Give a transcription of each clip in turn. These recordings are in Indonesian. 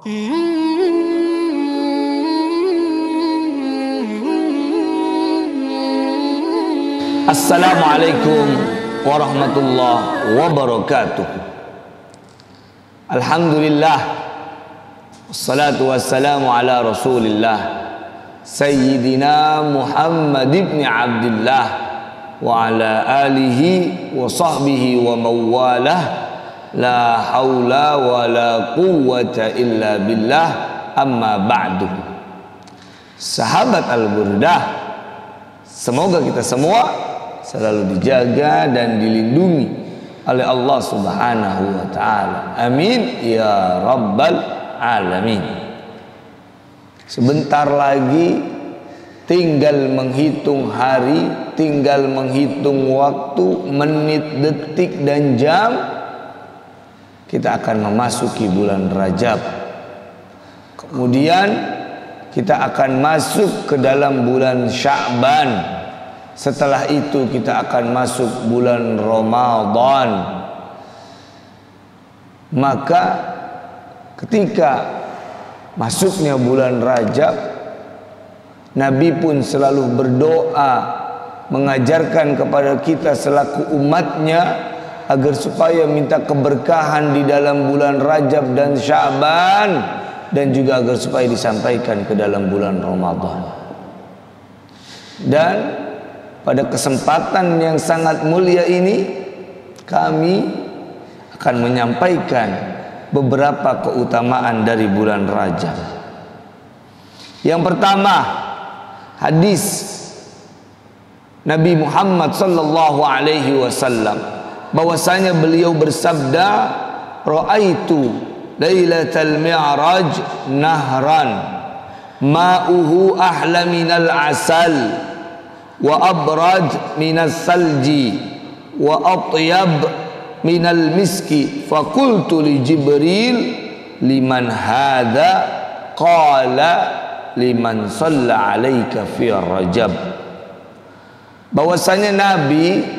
Assalamualaikum warahmatullahi wabarakatuh. Alhamdulillah, wassalatu wassalamu ala rasulillah Sayyidina Muhammad ibn Abdullah wa ala alihi wa sahbihi wa mawalah. La haula wa la quwwata illa billah. Amma ba'du. Sahabat Al-Burdah, semoga kita semua selalu dijaga dan dilindungi oleh Allah Subhanahu wa ta'ala. Amin ya rabbal alamin. Sebentar lagi tinggal menghitung hari, tinggal menghitung waktu, menit, detik dan jam. Kita akan memasuki bulan Rajab. Kemudian kita akan masuk ke dalam bulan Sya'ban. Setelah itu kita akan masuk bulan Ramadan. Maka ketika masuknya bulan Rajab, Nabi pun selalu berdoa mengajarkan kepada kita selaku umatnya agar supaya minta keberkahan di dalam bulan Rajab dan Sya'ban, dan juga agar supaya disampaikan ke dalam bulan Ramadan. Dan pada kesempatan yang sangat mulia ini, kami akan menyampaikan beberapa keutamaan dari bulan Rajab. Yang pertama, hadis Nabi Muhammad sallallahu alaihi wasallam, bahwasanya beliau bersabda, ra'aitu lailatal mi'raj nahran ma'uhu ahla minal asal wa abrad minas salji wa atyab minal miski. Fakultu li Jibril, liman hadha? Qala liman shalla alaika fi Rajab. Bahwasanya Nabi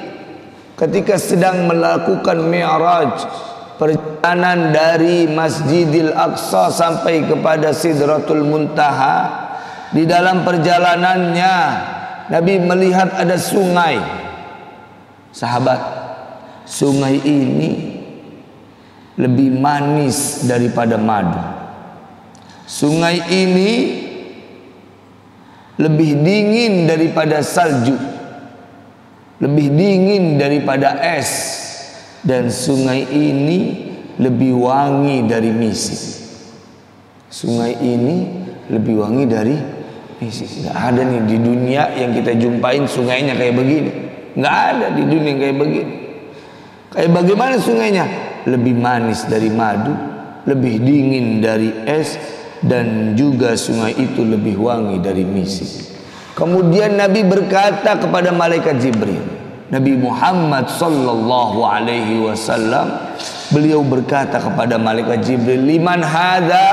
ketika sedang melakukan mi'raj, perjalanan dari Masjidil Aqsa sampai kepada Sidratul Muntaha, di dalam perjalanannya Nabi melihat ada sungai. Sahabat, sungai ini lebih manis daripada madu. Sungai ini lebih dingin daripada salju, lebih dingin daripada es, dan sungai ini lebih wangi dari misik. Sungai ini lebih wangi dari misik. Nggak ada nih di dunia yang kita jumpain sungainya kayak begini. Nggak ada di dunia yang kayak begini. Kayak bagaimana sungainya? Lebih manis dari madu, lebih dingin dari es, dan juga sungai itu lebih wangi dari misik. Kemudian Nabi berkata kepada malaikat Jibril, Nabi Muhammad sallallahu alaihi wasallam, beliau berkata kepada malaikat Jibril, liman hadha?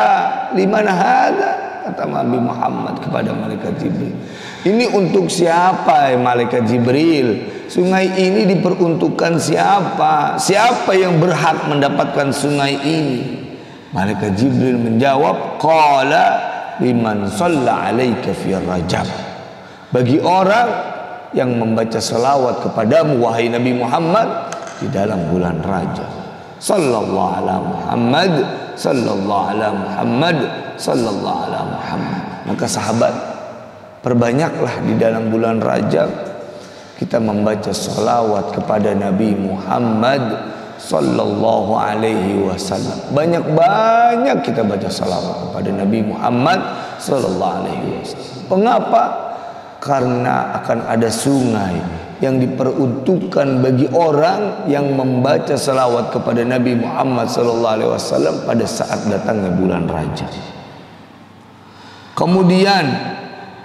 Liman hadha? Kata Nabi Muhammad kepada malaikat Jibril, ini untuk siapa ya malaikat Jibril? Sungai ini diperuntukkan siapa? Siapa yang berhak mendapatkan sungai ini? Malaikat Jibril menjawab, qala liman shalla alaika fi Rajab. Bagi orang yang membaca selawat kepadamu wahai Nabi Muhammad di dalam bulan Rajab. Sallallahu ala Muhammad, sallallahu ala Muhammad, sallallahu ala Muhammad. Maka sahabat, perbanyaklah di dalam bulan Rajab kita membaca selawat kepada Nabi Muhammad sallallahu alaihi wasallam. Banyak-banyak kita baca selawat kepada Nabi Muhammad sallallahu alaihi wasallam. Mengapa? Karena akan ada sungai yang diperuntukkan bagi orang yang membaca selawat kepada Nabi Muhammad sallallahu alaihi wasallam pada saat datangnya bulan Rajab. Kemudian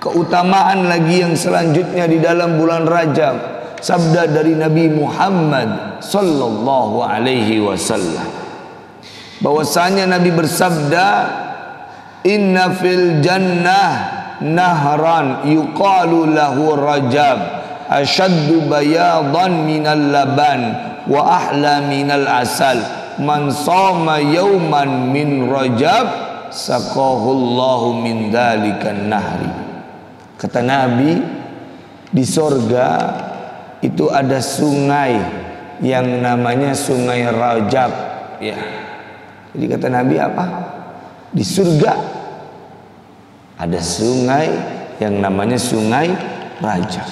keutamaan lagi yang selanjutnya di dalam bulan Rajab, sabda dari Nabi Muhammad sallallahu alaihi wasallam, bahwasanya Nabi bersabda, inna fil jannah nahran yuqalu lahu Rajab ashaddu bayadan minal laban wa ahla minal asal man sama yauman min Rajab saqahullahu min dzalikan nahri. Kata Nabi, di sorga itu ada sungai yang namanya sungai Rajab, ya. Jadi kata Nabi apa? Di surga ada sungai yang namanya sungai Rajab.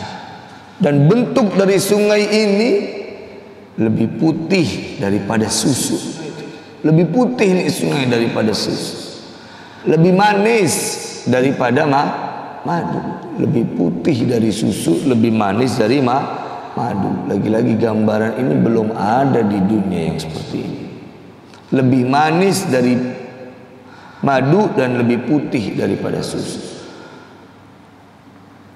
Dan bentuk dari sungai ini lebih putih daripada susu. Lebih putih nih sungai daripada susu. Lebih manis daripada madu. Lebih putih dari susu, lebih manis dari madu. Lagi-lagi gambaran ini belum ada di dunia yang seperti ini. Lebih manis dari madu dan lebih putih daripada susu.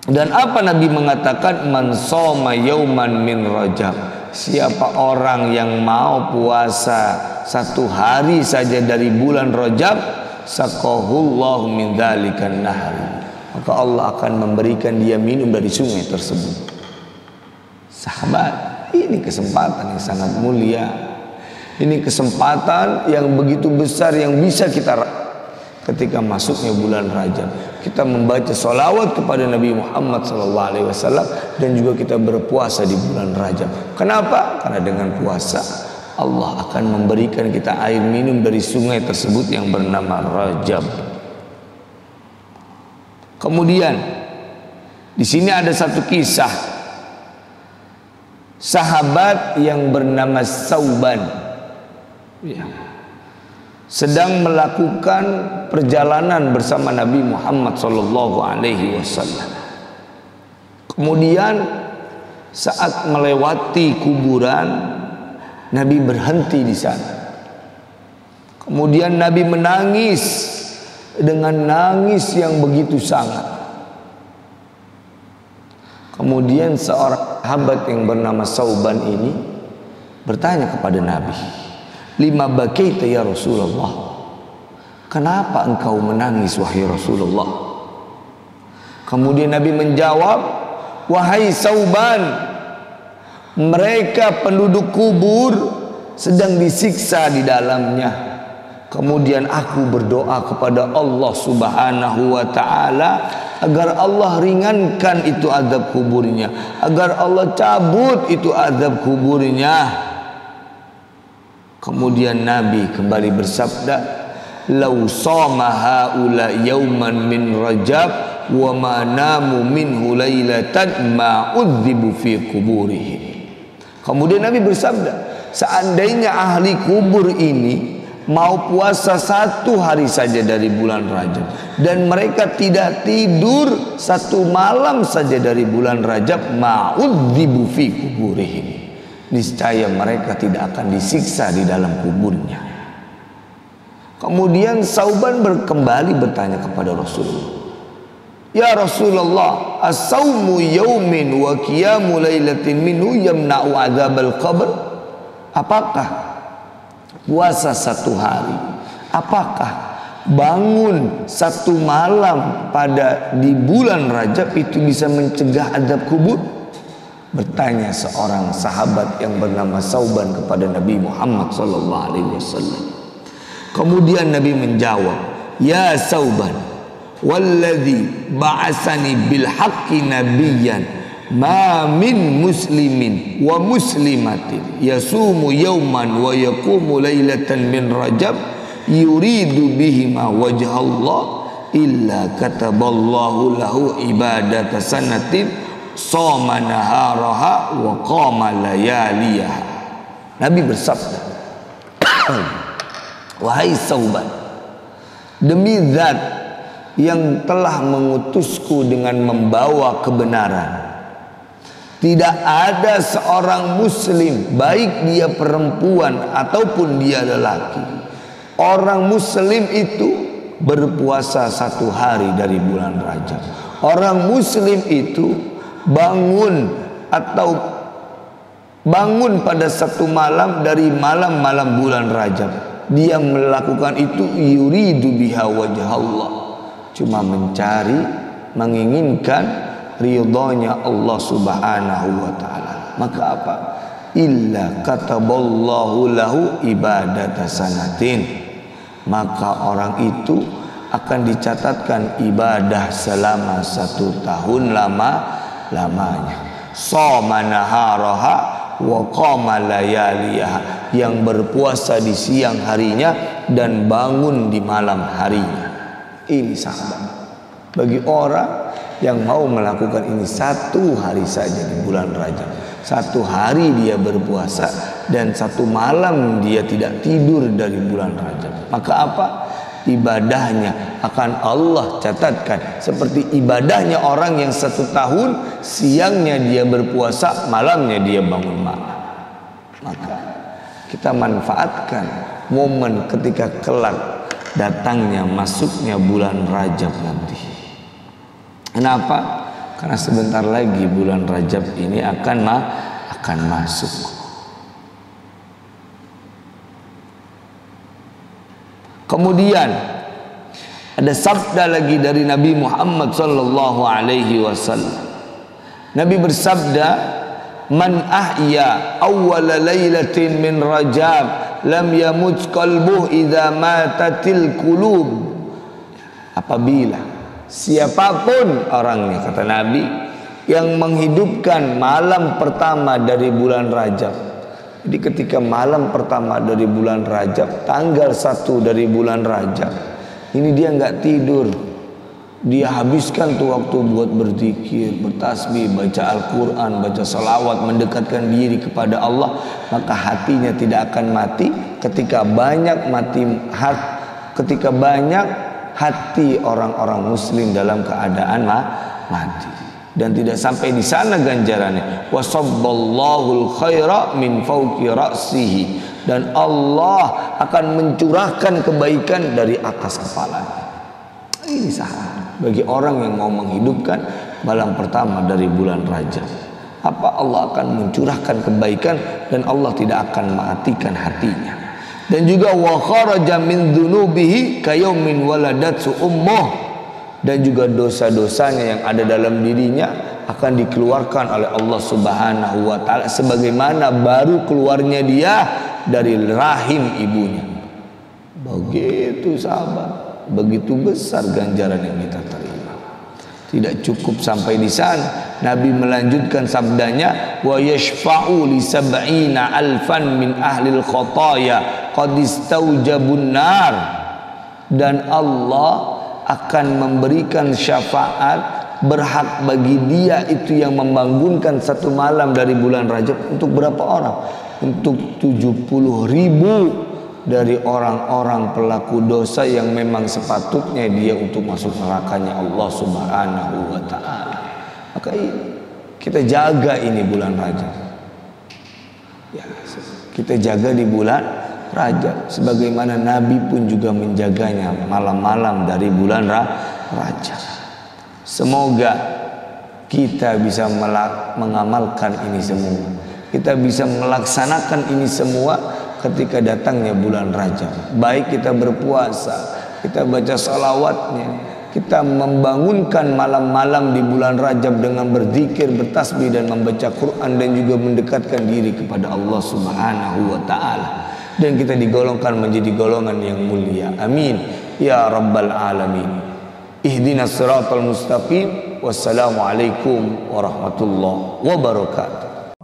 Dan apa Nabi mengatakan, man shoma yauman min Rajab, siapa orang yang mau puasa satu hari saja dari bulan Rajab, saqahullahu min dzalikan nahri, maka Allah akan memberikan dia minum dari sungai tersebut. Sahabat, ini kesempatan yang sangat mulia. Ini kesempatan yang begitu besar yang bisa kita ketika masuknya bulan Rajab. Kita membaca sholawat kepada Nabi Muhammad SAW dan juga kita berpuasa di bulan Rajab. Kenapa? Karena dengan puasa Allah akan memberikan kita air minum dari sungai tersebut yang bernama Rajab. Kemudian di sini ada satu kisah sahabat yang bernama Sauban, ya, sedang melakukan perjalanan bersama Nabi Muhammad SAW. Kemudian saat melewati kuburan, Nabi berhenti di sana. Kemudian Nabi menangis dengan nangis yang begitu sangat. Kemudian seorang sahabat yang bernama Sauban ini bertanya kepada Nabi, lima bakaita ya Rasulullah, kenapa engkau menangis wahai Rasulullah? Kemudian Nabi menjawab, wahai Sauban, mereka penduduk kubur sedang disiksa di dalamnya. Kemudian aku berdoa kepada Allah Subhanahu wa ta'ala agar Allah ringankan itu azab kuburnya, agar Allah cabut itu azab kuburnya. Kemudian Nabi kembali bersabda, "Lau shoma haula yauman min Rajab wa ma namu minhu lailatan ma udzibu fi kuburihim." Kemudian Nabi bersabda, seandainya ahli kubur ini mau puasa satu hari saja dari bulan Rajab dan mereka tidak tidur satu malam saja dari bulan Rajab, ma udzibu fi kuburihim, niscaya mereka tidak akan disiksa di dalam kuburnya. Kemudian Sauban kembali bertanya kepada Rasulullah, ya Rasulullah, as-saumu yaumin wa qiyamu lailatin minhu yamna'u adzabal qabr? Apakah puasa satu hari, apakah bangun satu malam di bulan Rajab itu bisa mencegah azab kubur? Bertanya seorang sahabat yang bernama Sauban kepada Nabi Muhammad SAW. Kemudian Nabi menjawab, ya Sauban, walladzi ba'asani bil haqqi nabiyyan, ma min muslimin wa muslimatin yasumu yawman wa yaqumu lailatan min Rajab yuridu bihima wajha Allah illa kataballahu lahu ibadata sanatin shoma naharaha wa qama layaliyaha. Nabi bersabda, wahai Sauban, demi zat yang telah mengutusku dengan membawa kebenaran, tidak ada seorang muslim, baik dia perempuan ataupun dia lelaki, orang muslim itu berpuasa satu hari dari bulan Rajab. Orang muslim itu bangun pada satu malam dari malam-malam bulan Rajab. Dia melakukan itu yuridu biha wajah Allah, cuma mencari, menginginkan ridhonya Allah Subhanahu wa ta'ala. Maka apa? Illa kataballahu lahu ibadata sanatin, maka orang itu akan dicatatkan ibadah selama 1 tahun lamanya. Shoma naharaha wa qama layaliha, yang berpuasa di siang harinya dan bangun di malam harinya. Ini sahabat, bagi orang yang mau melakukan ini 1 hari saja di bulan Rajab, 1 hari dia berpuasa dan 1 malam dia tidak tidur dari bulan Rajab, maka apa? Ibadahnya akan Allah catatkan seperti ibadahnya orang yang 1 tahun siangnya dia berpuasa, malamnya dia bangun malam. Maka kita manfaatkan momen ketika kelak datangnya masuknya bulan Rajab nanti. Kenapa? Karena sebentar lagi bulan Rajab ini akan masuk. Kemudian ada sabda lagi dari Nabi Muhammad sallallahu alaihi wasallam. Nabi bersabda, "Man ahya awwala lailatin min Rajab lam yamut qalbuhu idza matatil qulub." Apabila siapapun orangnya, kata Nabi, yang menghidupkan malam pertama dari bulan Rajab. Jadi ketika malam pertama dari bulan Rajab, tanggal 1 dari bulan Rajab, ini dia nggak tidur, dia habiskan tuh waktu buat berzikir, bertasbih, baca Al-Quran, baca salawat, mendekatkan diri kepada Allah, maka hatinya tidak akan mati ketika banyak hati orang-orang muslim dalam keadaan mati. Dan tidak sampai di sana ganjarannya. Wasabballahu khaira min fawqi ra'sihi, dan Allah akan mencurahkan kebaikan dari atas kepalanya. Ini sahabat, bagi orang yang mau menghidupkan malam pertama dari bulan Rajab, apa Allah akan mencurahkan kebaikan dan Allah tidak akan mematikan hatinya. Dan juga wa kharaja min dzunubihi kayaumin waladatsu ummuh, dan juga dosa-dosanya yang ada dalam dirinya akan dikeluarkan oleh Allah Subhanahu wa taala sebagaimana baru keluarnya dia dari rahim ibunya. Begitu sahabat, begitu besar ganjaran yang kita terima. Tidak cukup sampai di sana, Nabi melanjutkan sabdanya, wa yashfa'u li sab'ina alfan min ahlil khataya qad istaujabun nar, dan Allah akan memberikan syafaat berhak bagi dia itu yang membangunkan 1 malam dari bulan Rajab. Untuk berapa orang? Untuk 70.000 dari orang-orang pelaku dosa yang memang sepatutnya dia untuk masuk nerakanya Allah Subhanahu wa ta'ala. Maka kita jaga ini bulan Rajab ya, kita jaga di bulan Rajab sebagaimana Nabi pun juga menjaganya malam-malam dari bulan Rajab. Semoga kita bisa mengamalkan ini semua, kita bisa melaksanakan ini semua ketika datangnya bulan Rajab. Baik kita berpuasa, kita baca salawatnya, kita membangunkan malam-malam di bulan Rajab dengan berzikir, bertasbih dan membaca Quran, dan juga mendekatkan diri kepada Allah Subhanahu wa ta'ala. Dan kita digolongkan menjadi golongan yang mulia. Amin ya rabbal alamin. Ihdinas siratal mustaqim. Wassalamualaikum warahmatullahi wabarakatuh.